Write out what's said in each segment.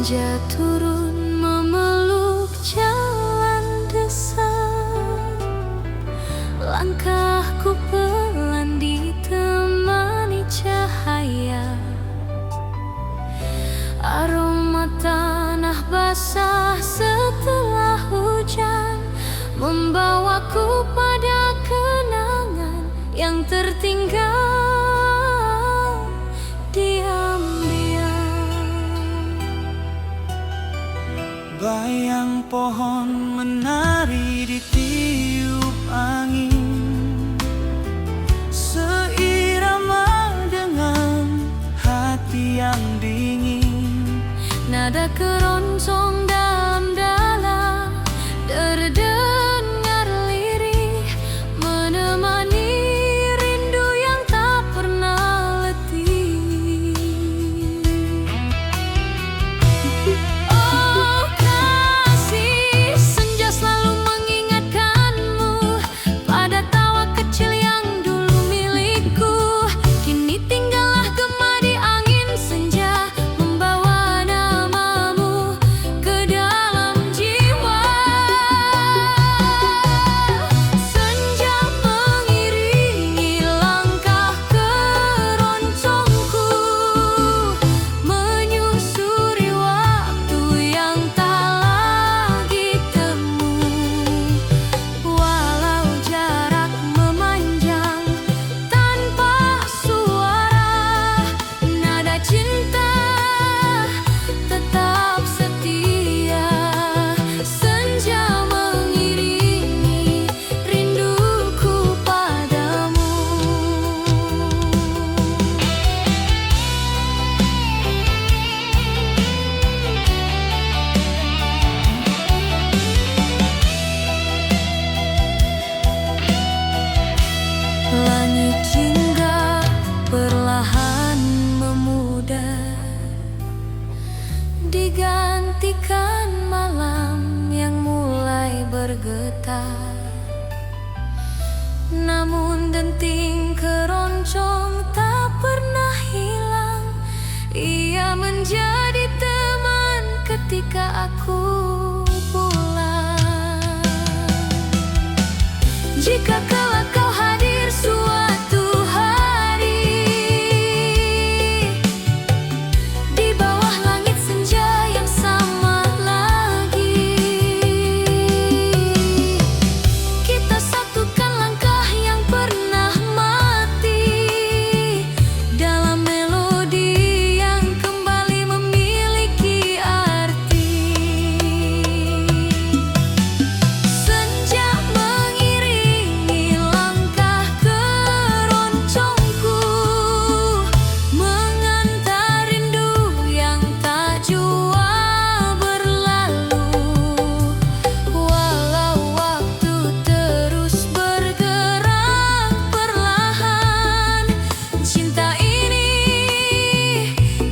Senja turun memeluk jalan desa, langkahku pelan ditemani cahaya. Aroma tanah basah setelah hujan membawaku pada kenangan yang tertinggal diam-diam. Bayang pohon menari di tiup angin, seirama dengan hati yang dingin. Nada keroncong dalam-dalam terdengar lirih, menemani rindu yang tak pernah letih. Oh kasih, senja selalu mengingatkanmu pada tawa kecil yang dulu milikku. Kini tinggallah gema di angin senja, membawa namamu ke dalam jiwa. Senja mengiringi langkah keroncongku, menyusuri waktu yang tak lagi temu. Walau jarak memanjang tanpa suara, nada cinta tetap setia. Senja mengiringi rinduku padamu. Langit jingga perlahan memudar, digantikan malam yang mulai bergetar. Namun denting keroncong tak pernah hilang, ia menjadi teman ketika aku pulang. Jika kelak kau hadir suatu hari di bawah langit senja yang sama lagi, kita satukan langkah yang pernah mati dalam melodi yang kembali memiliki arti. Senja mengiringi langkah keroncongku, mengantar rindu yang tak jua berlalu. Walau waktu terus bergerak perlahan, cinta ini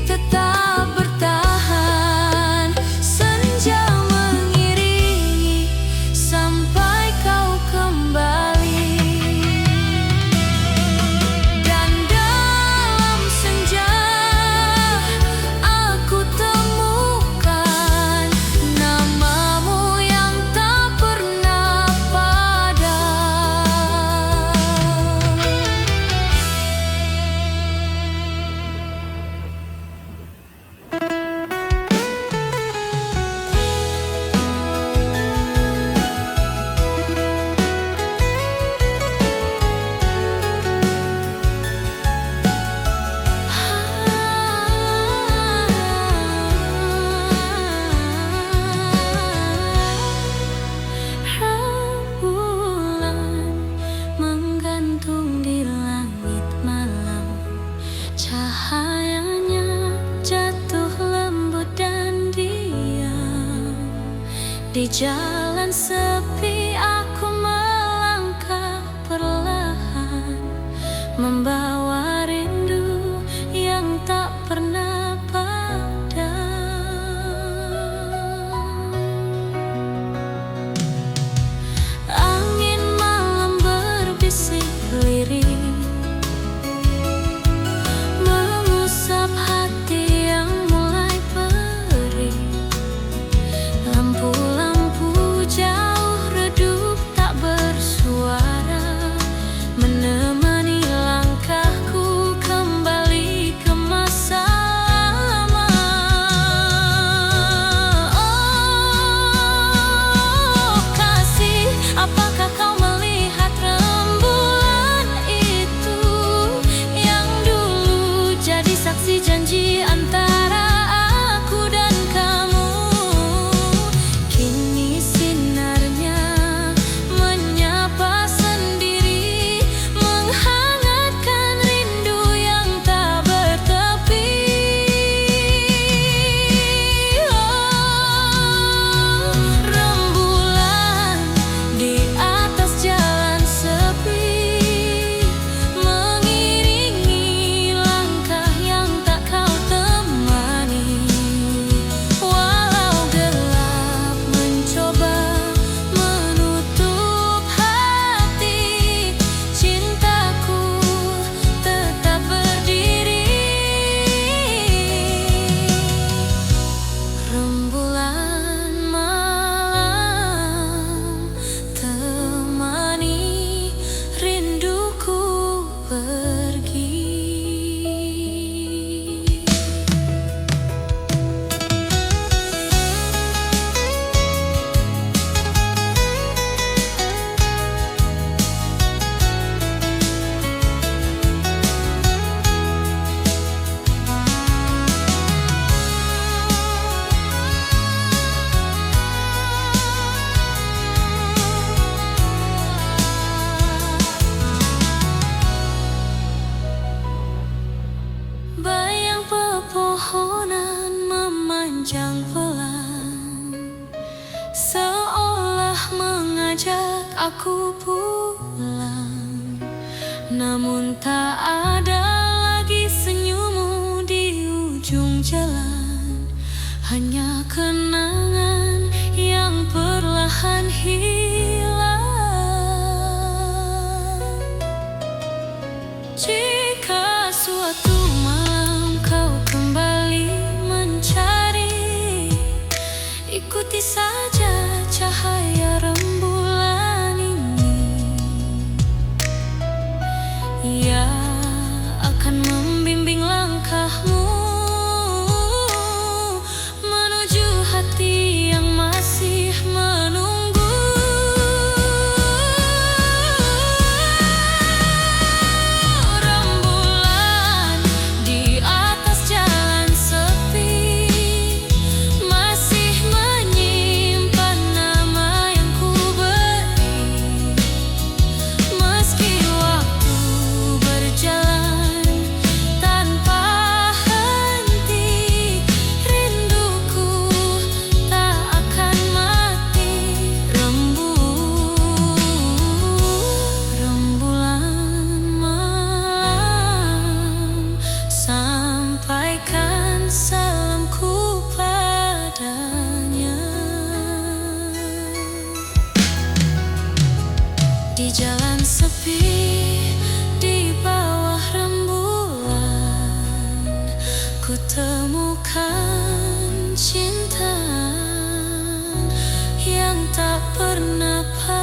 tetap bertahan. Senja mengiringi sampai kau kembali, dan dalam senja aku temukan namamu yang tak pernah padam. Rembulan menggantung di langit malam, cahayanya jatuh lembut dan diam. Di jalan sepi aku melangkah perlahan, membawa rindu yang tak pernah padam. Angin malam berbisik lirih, mengusap hati yang mulai perih. aku pulang, namun tak ada lagi senyummu di ujung jalan. Hanya kenangan yang perlahan hilang. Jika suatu malam kau kembali mencari, ikuti saja cahaya rembulan ini. Ia akan membimbing langkahmu menuju hati yang masih menunggu. Rembulan di atas jalan sepi masih menyimpan nama yang ku beri. Meski waktu berjalan tanpa henti, rinduku tak akan mati. Rembulan malam, sampaikan salamku padanya. Di jalan sepi, di bawah rembulan, ku temukan cinta yang tak pernah padam.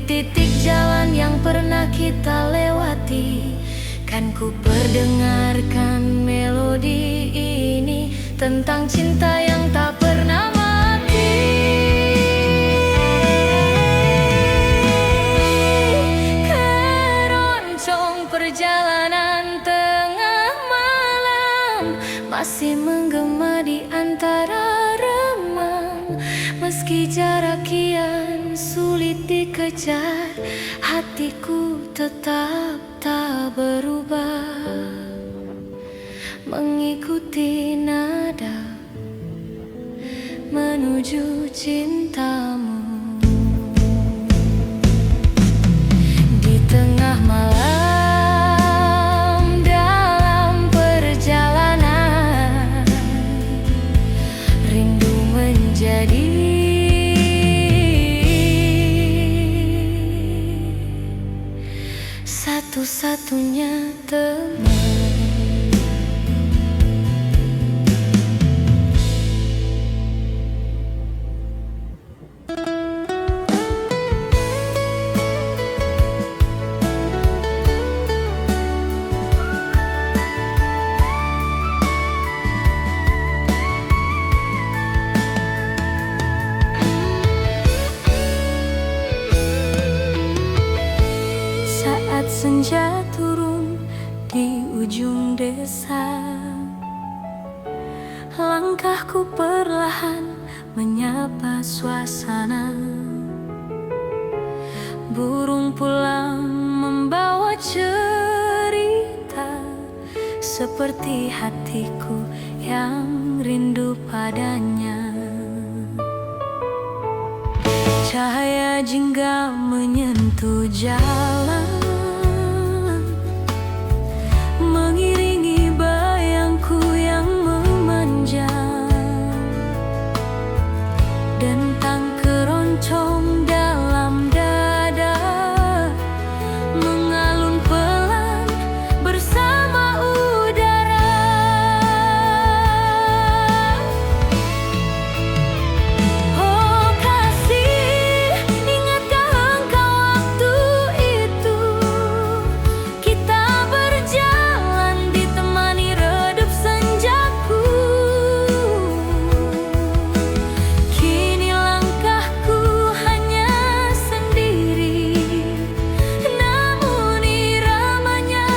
titik jalan yang pernah kita lewati, kan ku perdengarkan melodi ini tentang cinta yang tak pernah mati. Keroncong perjalanan tengah malam masih menggema di antara remang. Meski jarak kian sulit dikejar, hatiku tetap tak berubah, mengikuti nada menuju cintamu. Di tengah malam dalam perjalanan, rindu menjadi satu-satunya teman. Senja turun di ujung desa, langkahku perlahan menyapa suasana. Burung pulang membawa cerita, seperti hatiku yang rindu padanya. Cahaya jingga menyentuh jalan, mengiringi bayangku yang memanjang. Dentang keroncong dalam dada mengalun pelan bersama udara. Oh kasih, ingatkah engkau waktu itu kita berjalan ditemani redup senjaku. Kini langkahku hanya sendiri, namun iramanya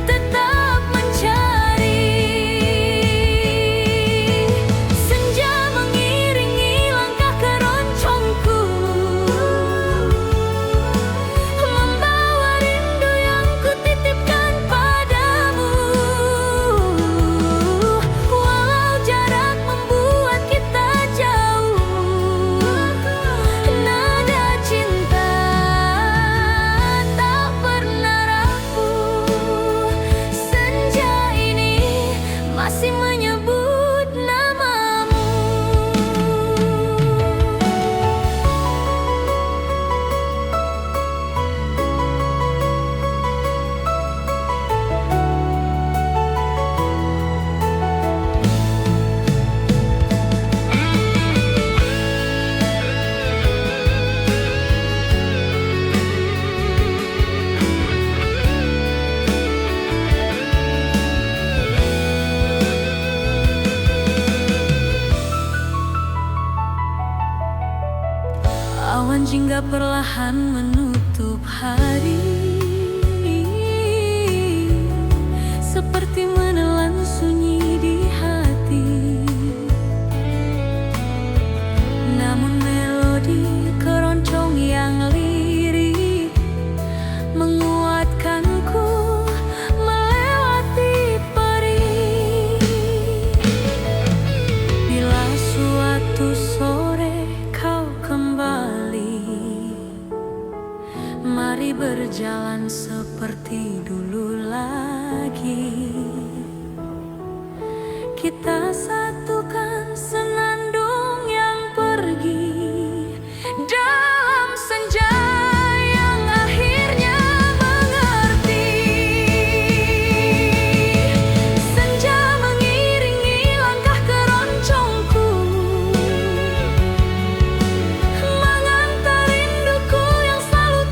tetap mencari. Senja mengiringi langkah keroncongku, membawa rindu yang kutitipkan padamu. Walau jarak membuat kita jauh, nada cinta tak pernah rapuh. Senja ini masih menyebut namamu. Awan jingga perlahan menutup hari, seperti menelan sunyi di hati. Namun melodi keroncong yang lirik menguatkanku melewati perih. Bila suatu sore kau kembali, mari berjalan seperti dulu lagi. Kita satukan senandung yang pergi dalam senja yang akhirnya mengerti. Senja mengiringi langkah keroncongku, mengantar rinduku yang selalu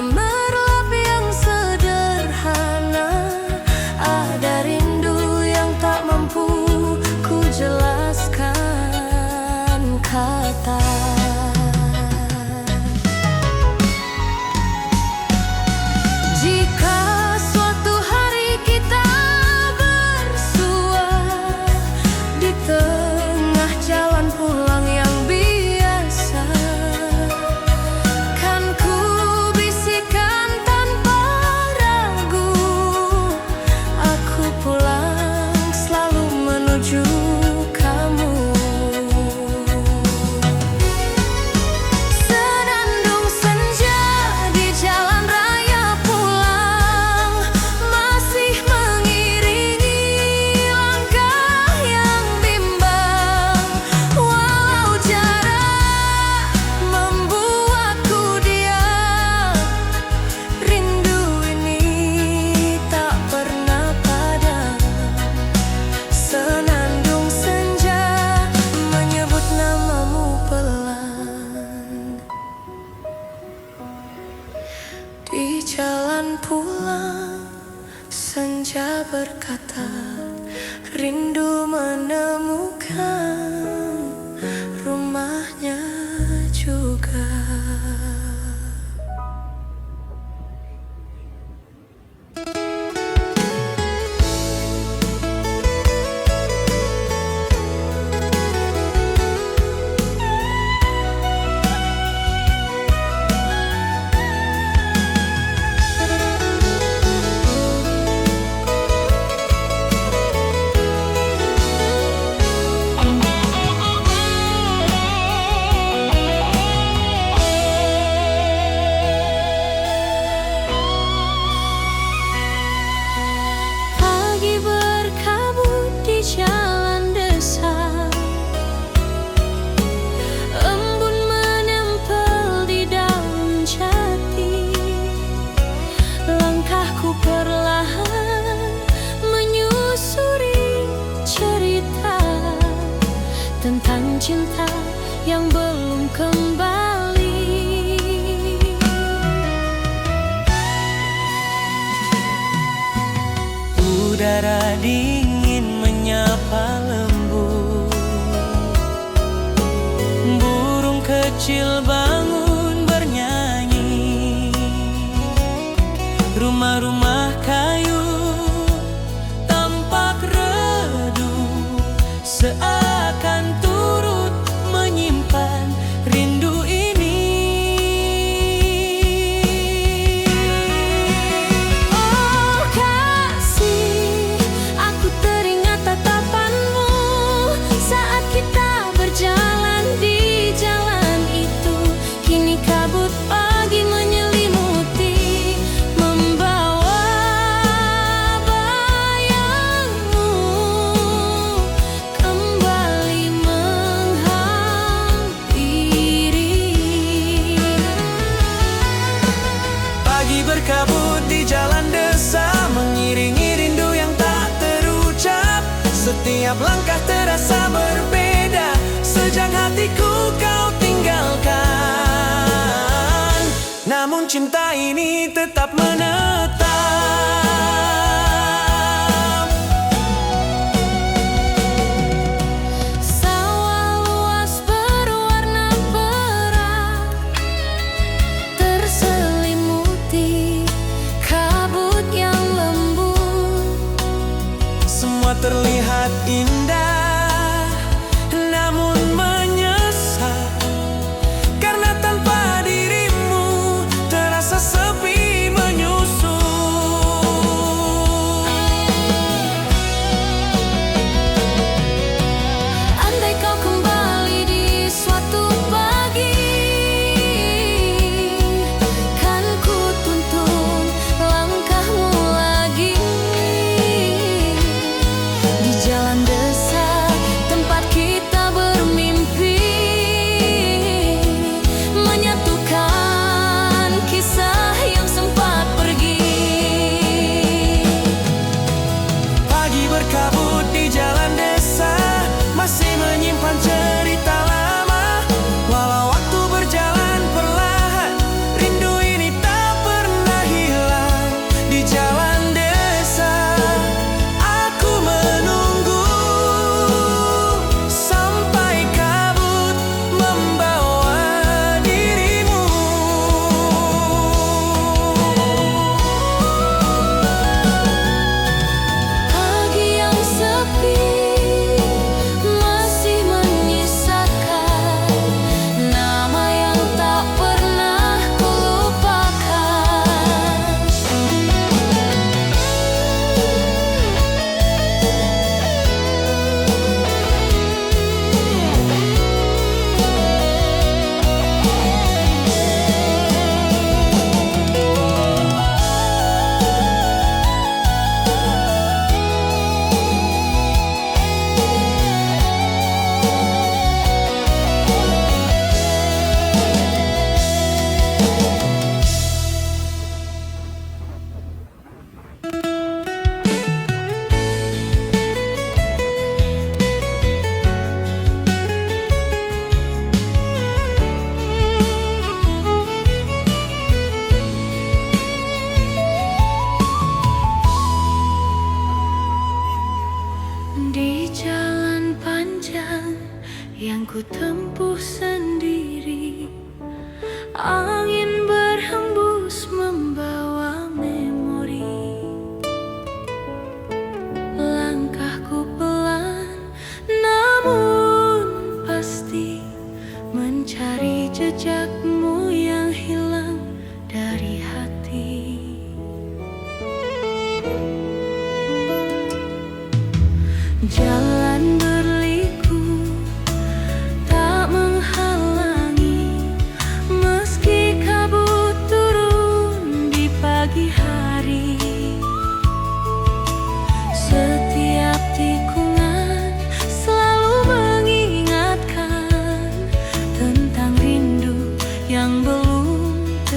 gemerlap yang sederhana. Ada rindu yang tak mampu ku jelaskan kata. Jika suatu hari kita bersua di tengah jalan pulang yang biasa, kan ku bisikan tanpa ragu, aku pulang selalu menuju kamu. Senandung senja di jalan raya pulang masih mengiringi langkah yang bimbang. Walau jarak membuatku diam, rindu ini tak pernah padam. Senandung senja menyebut namamu pelan. Di jalan pulang senja berkata, rindu menemukan rumahnya juga. Pagi berkabut di jalan desa, embun menempel di daun jati. Langkahku perlahan menyusuri cerita tentang cinta yang belum kembali. Udara dingin menyapa lembut, burung kecil bangun bernyanyi. Rumah-rumah kayu tampak redup, seakan turut menyimpan rindu ini. Oh kasih, aku teringat tatapanmu saat kita berjalan di jalan itu. Kini kabut pagi menyelimuti, membawa bayangmu kembali menghampiri. Pagi berkabut di jalan desa, mengiringi rindu yang tak terucap. Setiap langkah terasa berbeda, sejak hatiku kau tinggalkan. Namun cinta ini tetap menetap. Sawah luas berwarna perak, terselimuti kabut yang lembut. Semua terlihat indah, namun menyesal, karena tanpa dirimu terasa sepi menyusul.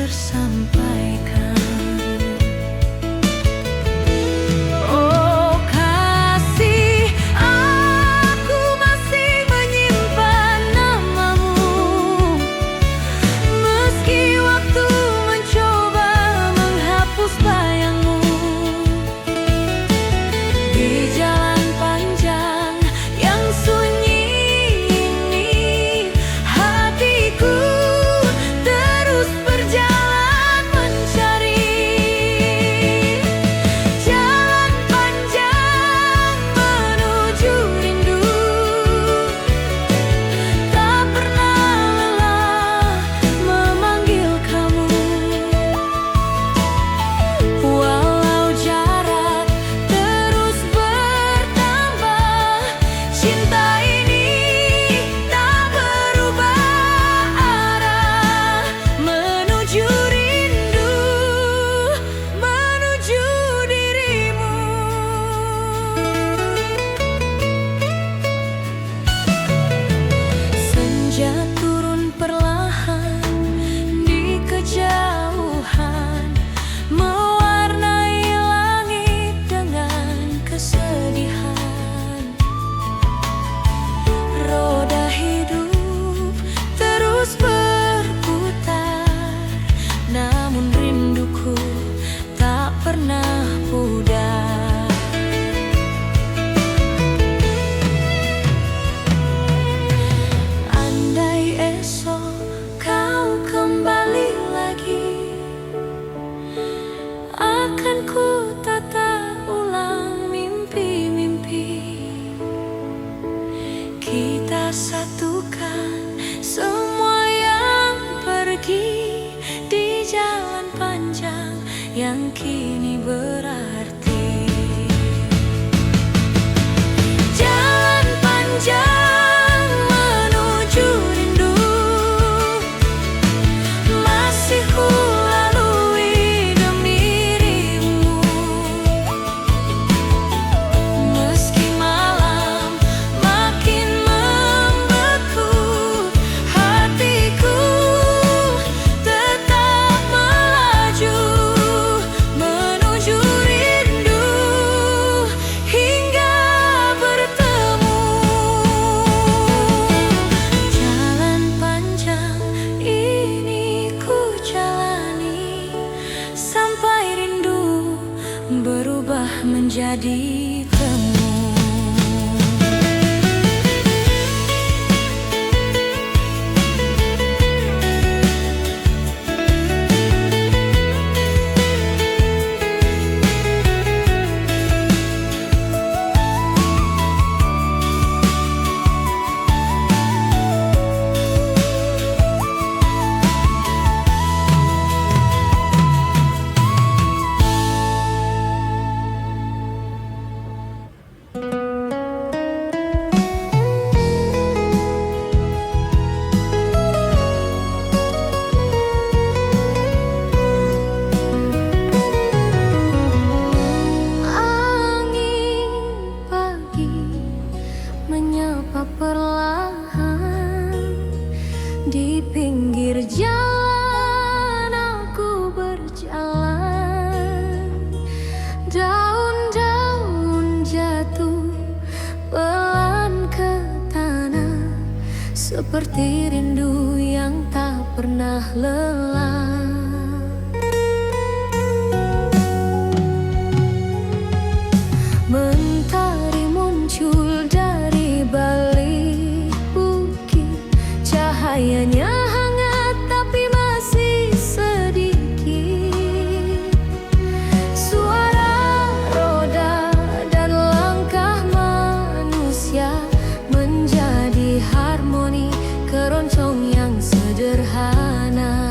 tersampaikan. Oh kasih, aku masih menyimpan namamu, meski waktu mencoba menghapus bayangmu. Di jalan panjang yang sunyi ini, hatiku terus berjalan mencari. Jalan panjang menuju rindu, tak pernah lelah memanggil kamu. Walau jarak terus bertambah, cinta ini tak berubah arah, menuju rindu, menuju dirimu. Senja turun perlahan di kejauhan, mewarnai langit dengan kesedihan. Roda hidup terus berputar, namun rinduku tak pernah pudar. Andai esok kau kembali lagi, akan ku tata ulang mimpi-mimpi. Kita satukan semua yang pergi di jalan panjang yang kini berarti. Jalan panjang menuju rindu, masih ku lalui demi dirimu. Meski malam makin membeku, hatiku tetap melaju menuju rindu hingga bertemu. Jalan panjang ini ku jalani, sampai rindu berubah menjadi temu. Angin pagi menyapa perlahan, di pinggir jalan aku berjalan. Daun-daun jatuh pelan ke tanah, seperti rindu yang tak pernah lelah. Mentari muncul dari balik bukit, cahayanya hangat tapi masih sedikit. Suara roda dan langkah manusia menjadi harmoni keroncong yang sederhana.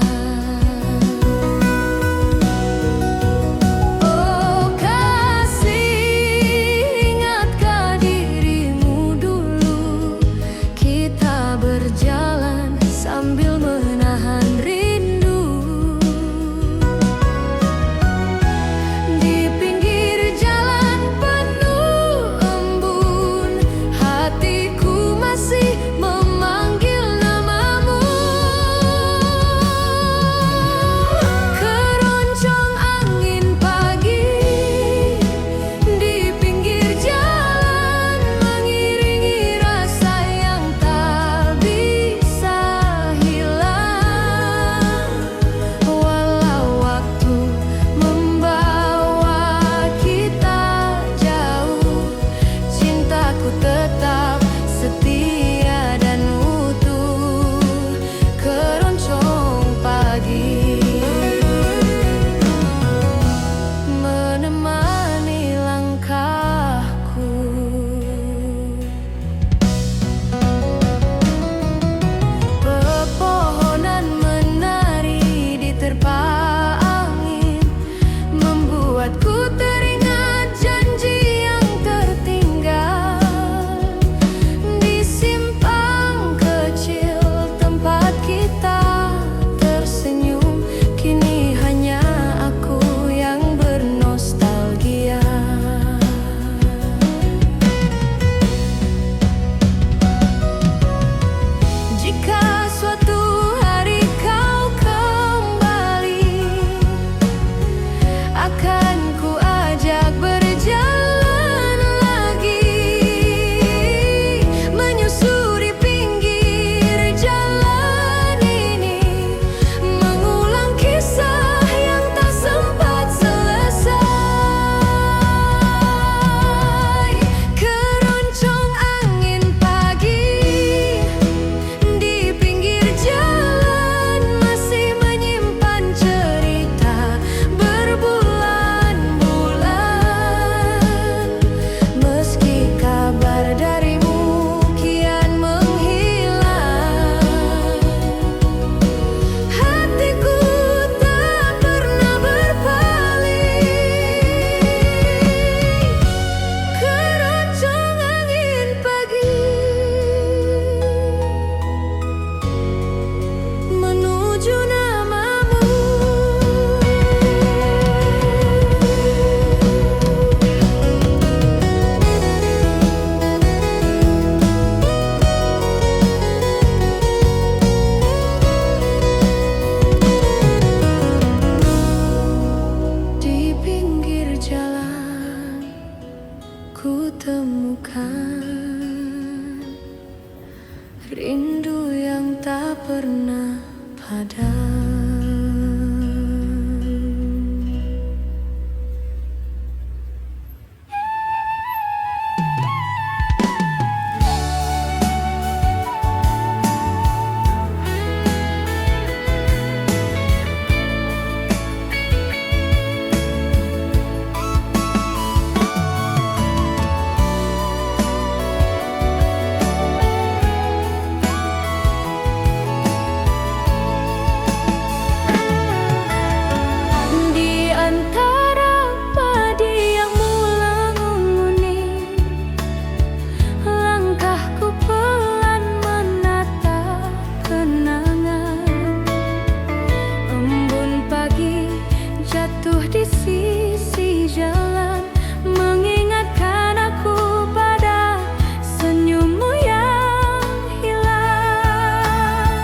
jatuh di sisi jalan, mengingatkan aku pada senyummu yang hilang.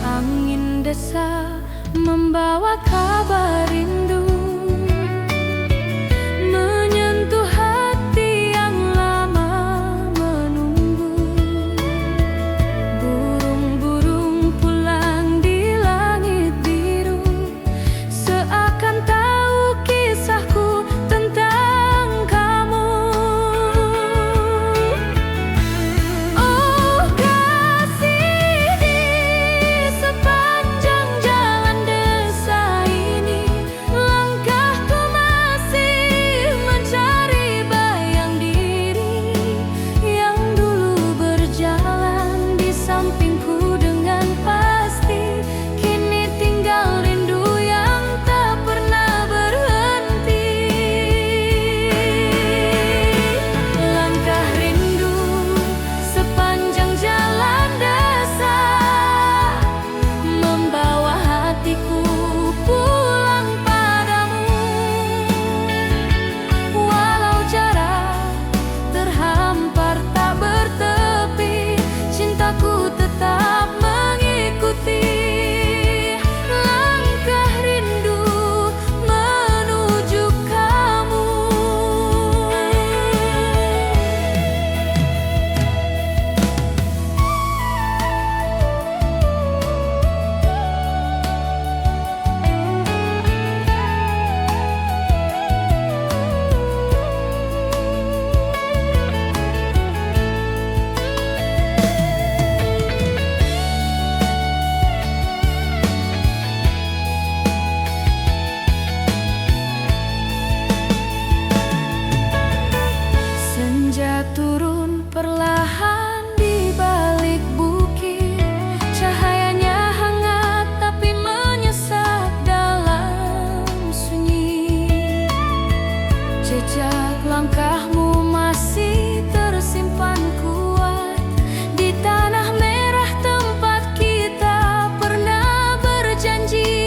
Angin desa membawa kabar rindu, menyentuh hati yang lama menunggu. Burung-burung pulang di langit biru, seakan tahu kisahku tentang kamu. Oh kasih, di sepanjang jalan desa ini, langkahku masih mencari bayang diri yang dulu berjalan di sampingku dengan pasti. Kini tinggal rindu yang tak pernah berhenti. Langkah rindu sepanjang jalan desa, membawa hatiku pulang padamu. Walau jarak terhampar tak bertepi, cintaku tetap mengikuti langkah rindu menuju kamu. Senja turun perlahan di balik bukit, cahayanya hangat tapi menyesat dalam sunyi. Jejak langkahmu masih tersimpan kuat di tanah merah tempat kita pernah berjanji.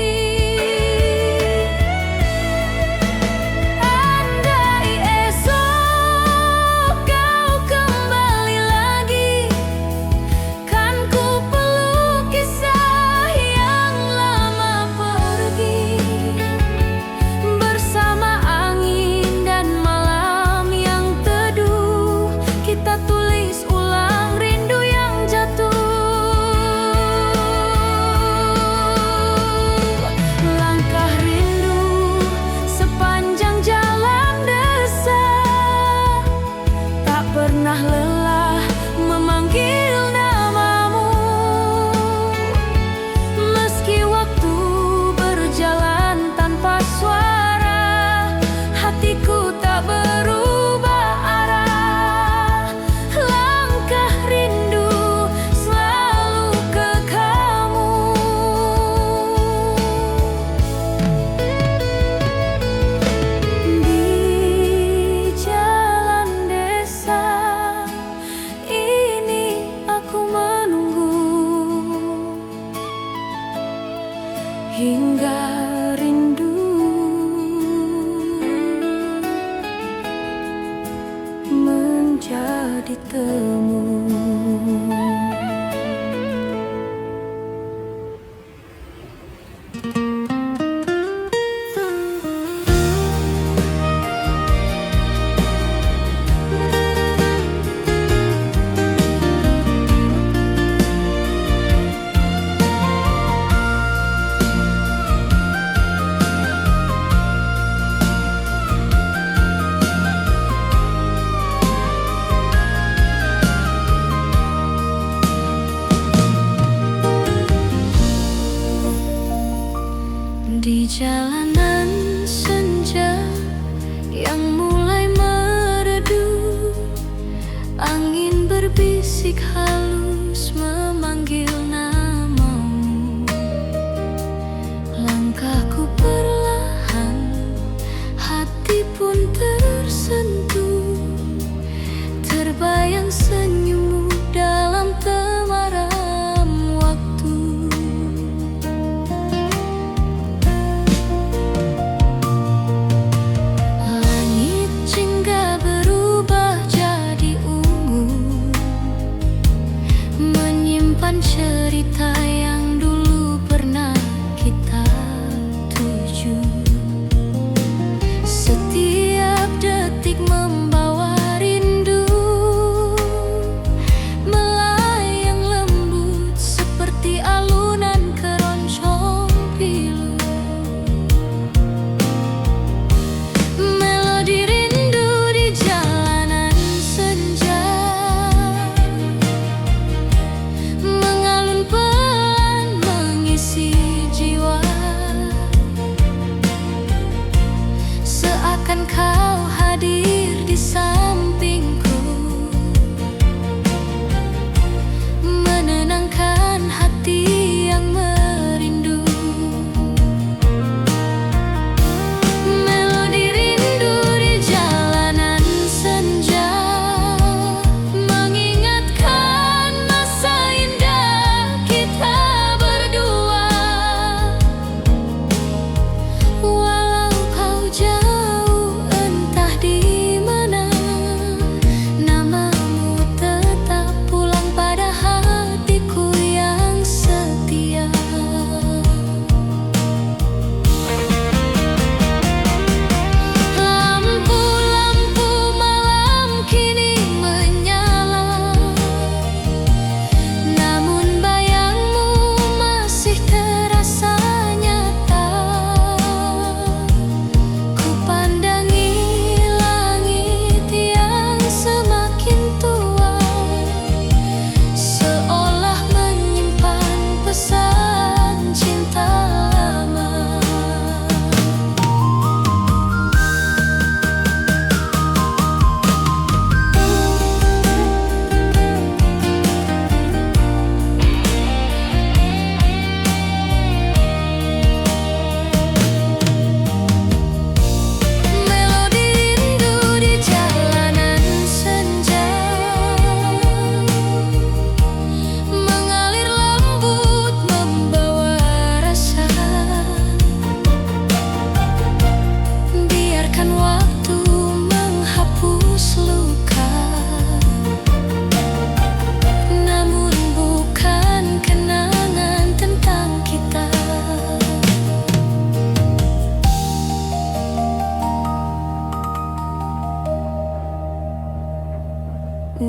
Andai esok kau kembali lagi, kan ku peluk kisah yang lama pergi. Bersama angin dan malam yang teduh, kita tulis ulang rindu yang jatuh. Langkah rindu sepanjang jalan desa, tak pernah lelah memanggil namamu. Meski waktu berjalan tanpa suara, hatiku tak berubah arah. Langkah rindu selalu ke kamu. Di jalan desa ini aku menunggu hingga rindu menjadi temu. Di jalanan senja yang mulai meredup, angin berbisik halus memanggil namamu. Langkahku perlahan, hati pun tersentuh, terbayang senyummu dalam temaram waktu.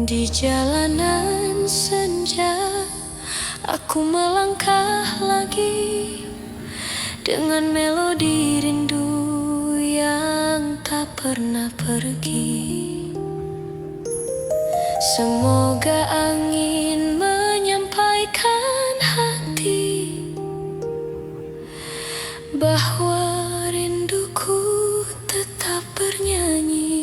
Di jalanan senja, aku melangkah lagi dengan melodi rindu yang tak pernah pergi. Semoga angin menyampaikan hati bahwa rinduku tetap bernyanyi.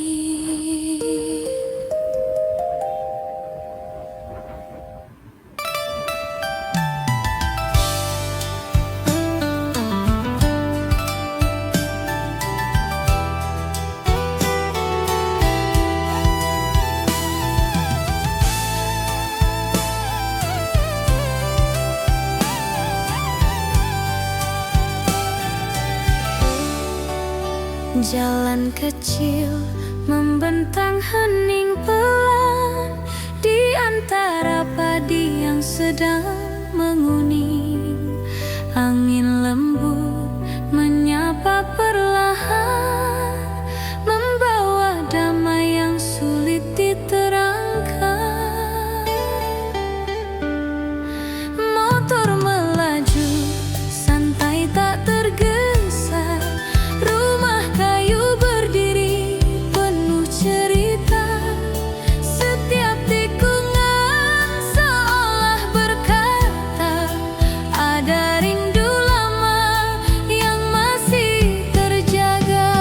Jalan kecil membentang hening pelan di antara padi yang sedang menguning. Angin lembut menyapa perlahan, membawa damai yang sulit diterangkan. Motor melaju santai tak tergesa, rumah kayu berdiri penuh cerita. Setiap tikungan seolah berkata, ada rindu lama yang masih terjaga.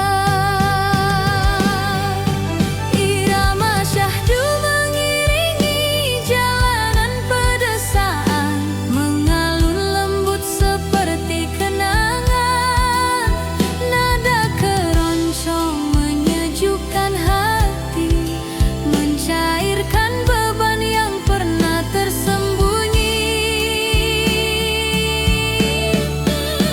Irama syahdu mengiringi jalanan pedesaan, mengalun lembut seperti kenangan. Nada keroncong menyejukkan hati, mencairkan beban yang pernah tersembunyi.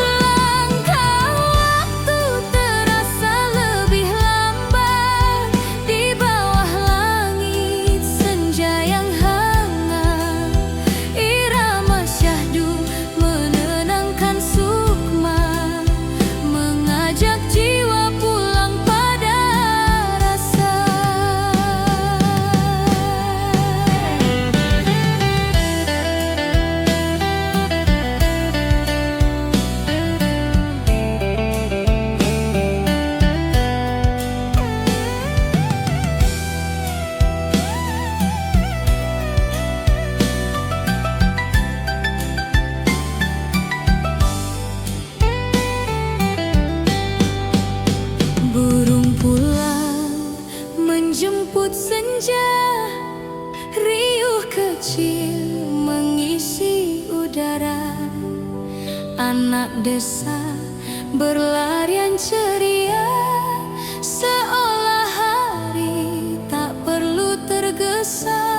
Langkah waktu terasa lebih lambat di bawah langit senja yang hangat. Irama syahdu menenangkan sukma, mengajak jiwa pulang pada rasa. Burung pulang menjemput senja, riuh kecil mengisi udara. Anak desa berlarian ceria, seolah hari tak perlu tergesa.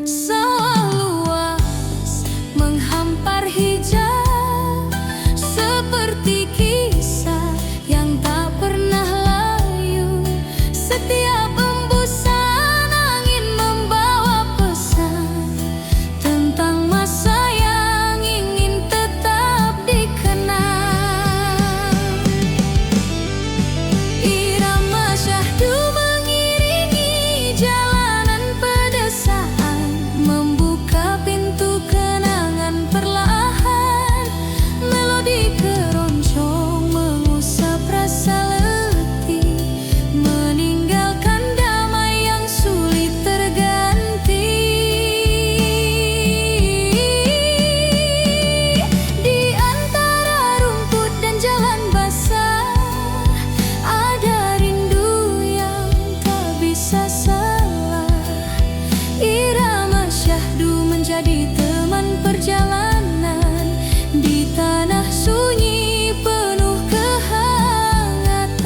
Sawah luas menghampar hijau, seperti kisah yang tak pernah layu. Setiap embusan angin membawa pesan tentang masa yang ingin tetap dikenang. Irama syahdu mengiringi jalanan pedesaan, membuka pintu kenangan perlahan. Melodi keroncong mengusap rasa letih, meninggalkan damai yang sulit terganti. Di antara rumput dan jalan basah, ada rindu yang tak bisa salah. Irama syahdu menjadi teman perjalanan di tanah sunyi penuh kehangatan.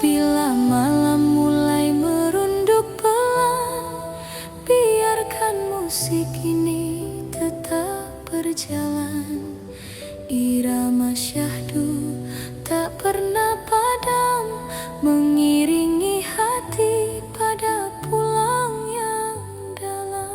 Bila malam mulai merunduk pelan, biarkan musik ini tetap berjalan. Irama syahdu tak pernah padam, mengiringi hati pada pulang yang dalam.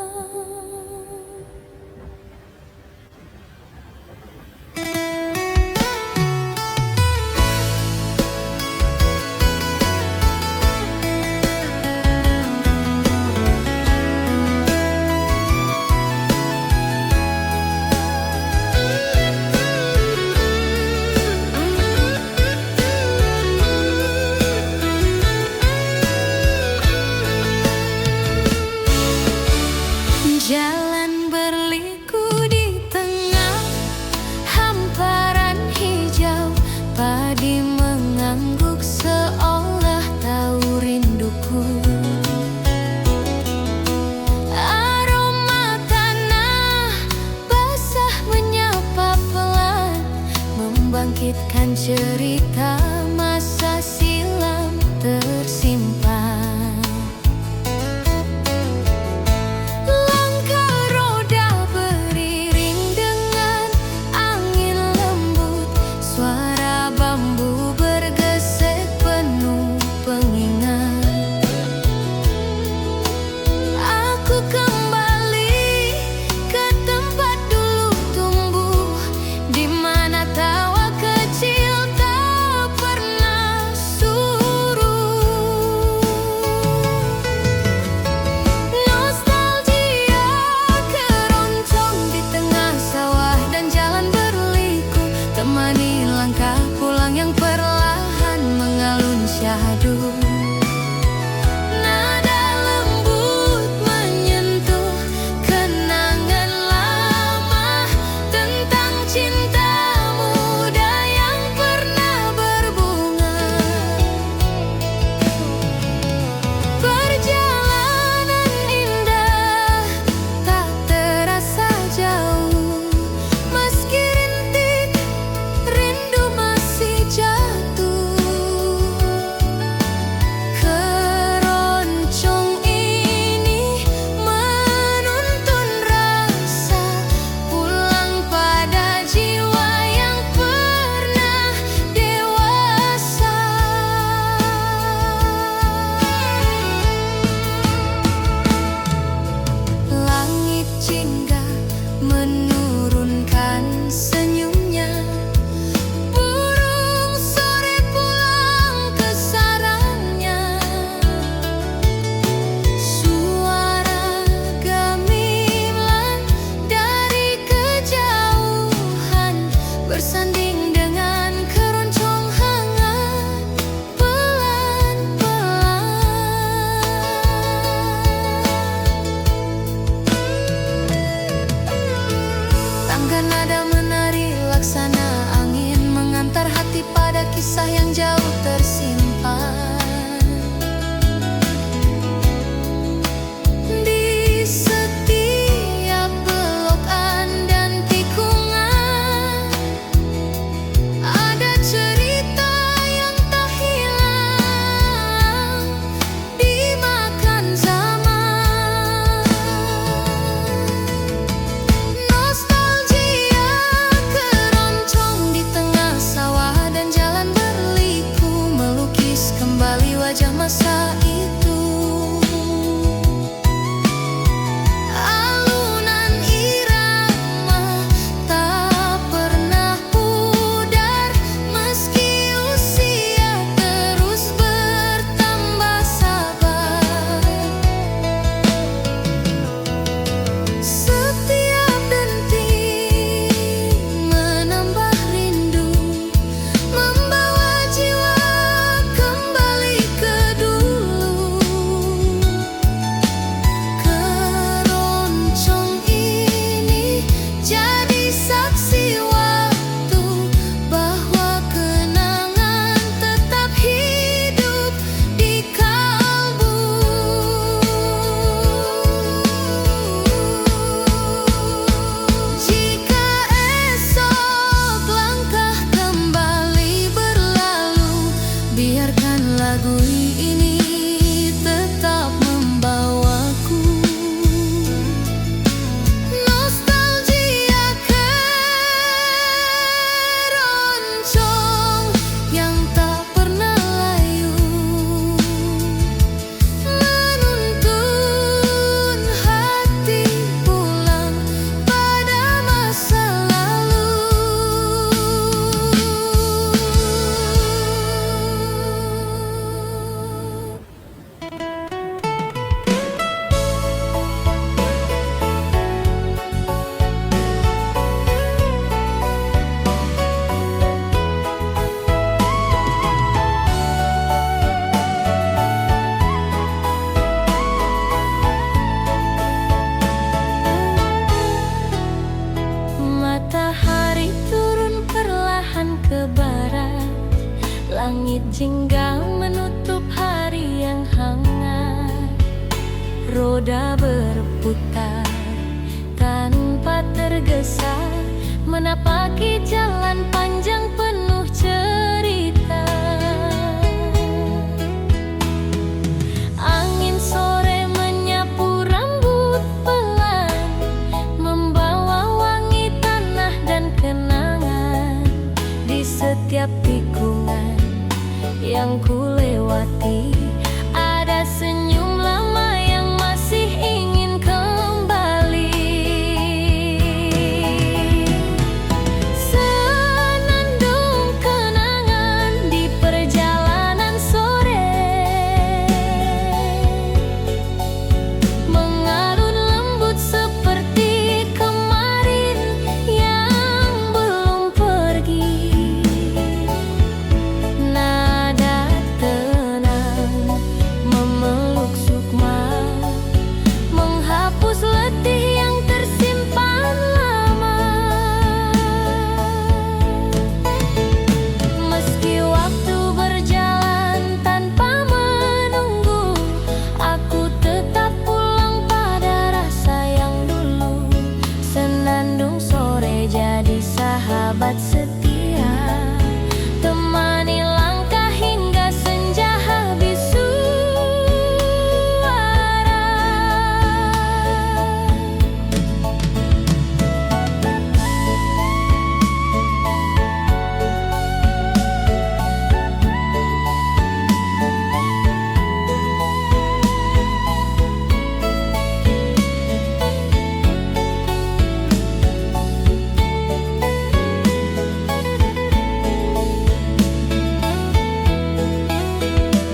roda berputar tanpa tergesa, menapaki jalan panjang penuh cerita. Angin sore menyapu rambut pelan, membawa wangi tanah dan kenangan. Di setiap tikungan yang ku lewati, ada senyum lama yang masih ingin kembali. Senandung kenangan di perjalanan sore, mengalun lembut seperti kemarin yang belum pergi. Nada tenang memeluk sukma, menghapus letih yang tersimpan lama. Meski waktu berjalan tanpa menunggu, aku tetap pulang pada rasa yang dulu. Senandung sore jadi sahabat setia, temani langkah hingga senja habis suara.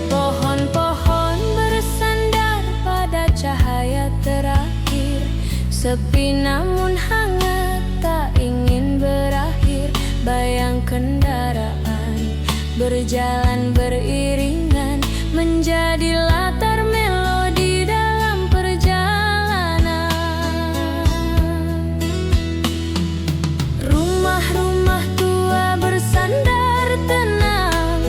Pohon-pohon bersandar pada cahaya terakhir, sepi namun hangat, tak ingin berakhir. Bayang kendaraan berjalan beriringan, menjadi latar melodi dalam perjalanan. Rumah-rumah tua bersandar tenang,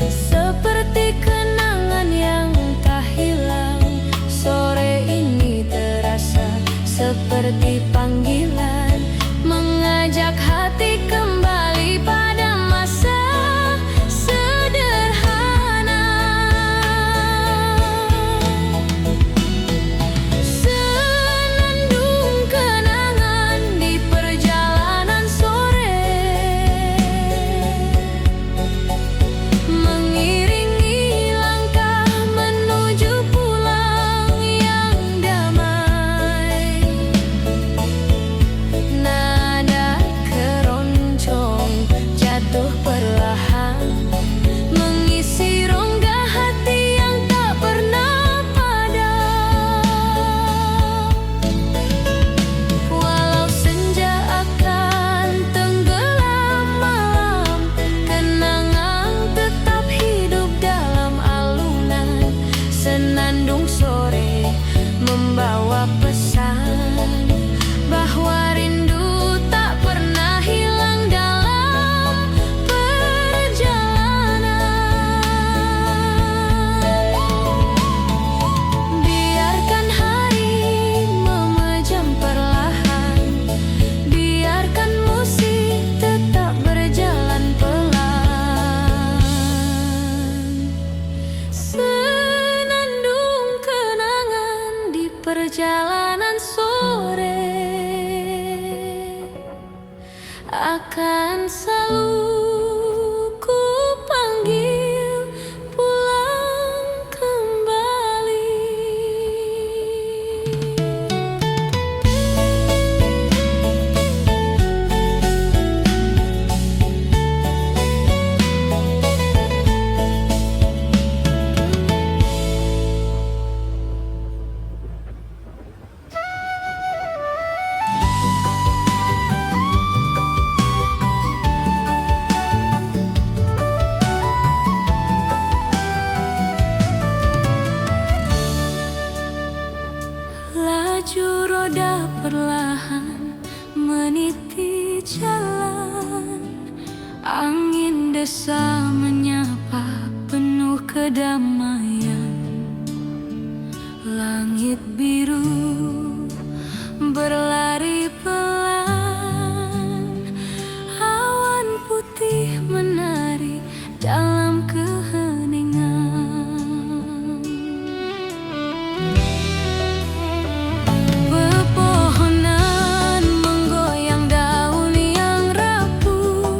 seperti kenangan yang tak hilang. Sore ini terasa seperti panggilan, mengajak hati kembali pada masa sederhana. Senandung kenangan di perjalanan sore, mengiringi langkah menuju pulang yang damai. Nada keroncong jatuh perlahan, mengisi rongga hati yang tak pernah padam. Walau senja akan tenggelam malam, kenangan tetap hidup dalam alunan. Senandung sore membawa pesan bahwa rindu tak pernah hilang dalam perjalanan. Biarkan hari memejam perlahan, biarkan musik tetap berjalan pelan. Senandung kenangan di perjalanan sore akan selalu ku panggil pulang kembali. Laju roda perlahan meniti jalan, angin desa menyapa penuh kedamaian. Langit biru berlari pelan, awan putih menari dalam keheningan. Pepohonan menggoyang daun yang rapuh,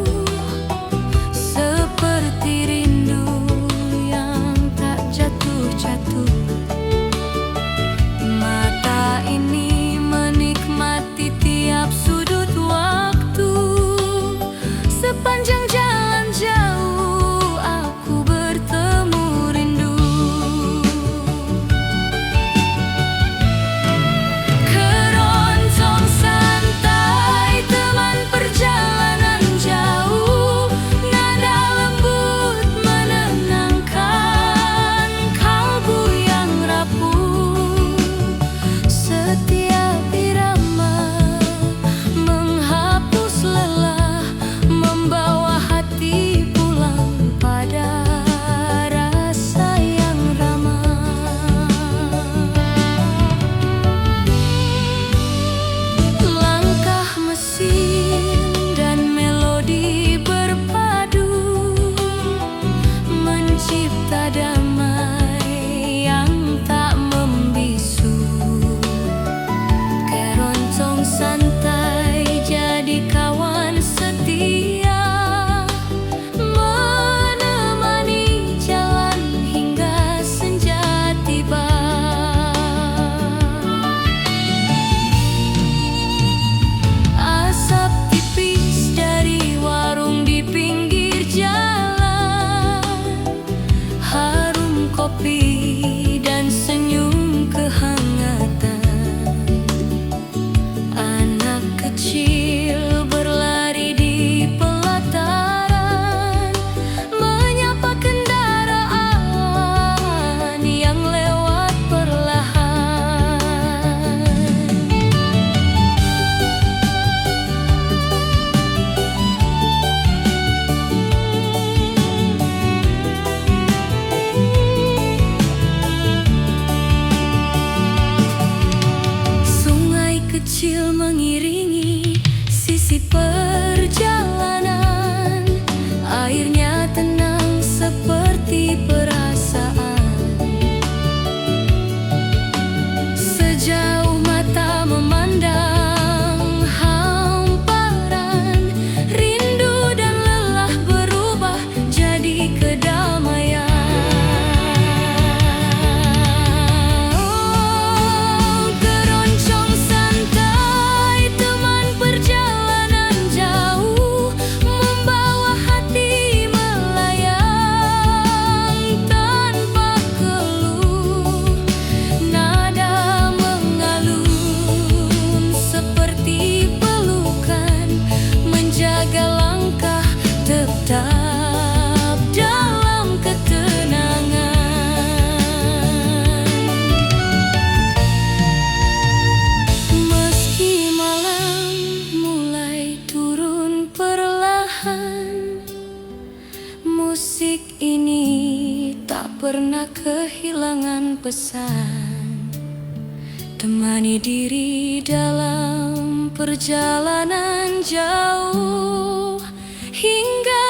seperti rindu yang tak jatuh-jatuh. Mata ini menikmati tiap sudut waktu. Sepanjang jalan jauh aku bertemu rindu. Keroncong santai teman perjalanan jauh, nada lembut menenangkan kalbu yang rapuh. Setiap irama menghapus lelah, membawa hati pulang pada rasa yang ramah. Langkah mesin dan melodi berpadu, mencipta damai yang tak membisu. Keroncong santai jadi kawan setia, menemani jalan hingga senja tiba. Asap tipis dari warung di pinggir jalan, harum kopi dan senyum kehangatan. Anak kecil berlari di pelataran, menyapa kendaraan yang lewat perlahan. Sungai kecil mengiringi sisi perjalanan, airnya tenang seperti perasaan. Sejauh mata memandang hamparan, rindu dan lelah berubah jadi kedamaian. Keroncong santai teman perjalanan jauh, membawa hati melayang tanpa keluh. Nada mengalun seperti pelukan, menjaga langkah tetap dalam ketenangan. Meski malam mulai turun perlahan, musik ini tak pernah kehilangan pesan. Temani diri dalam perjalanan jauh hingga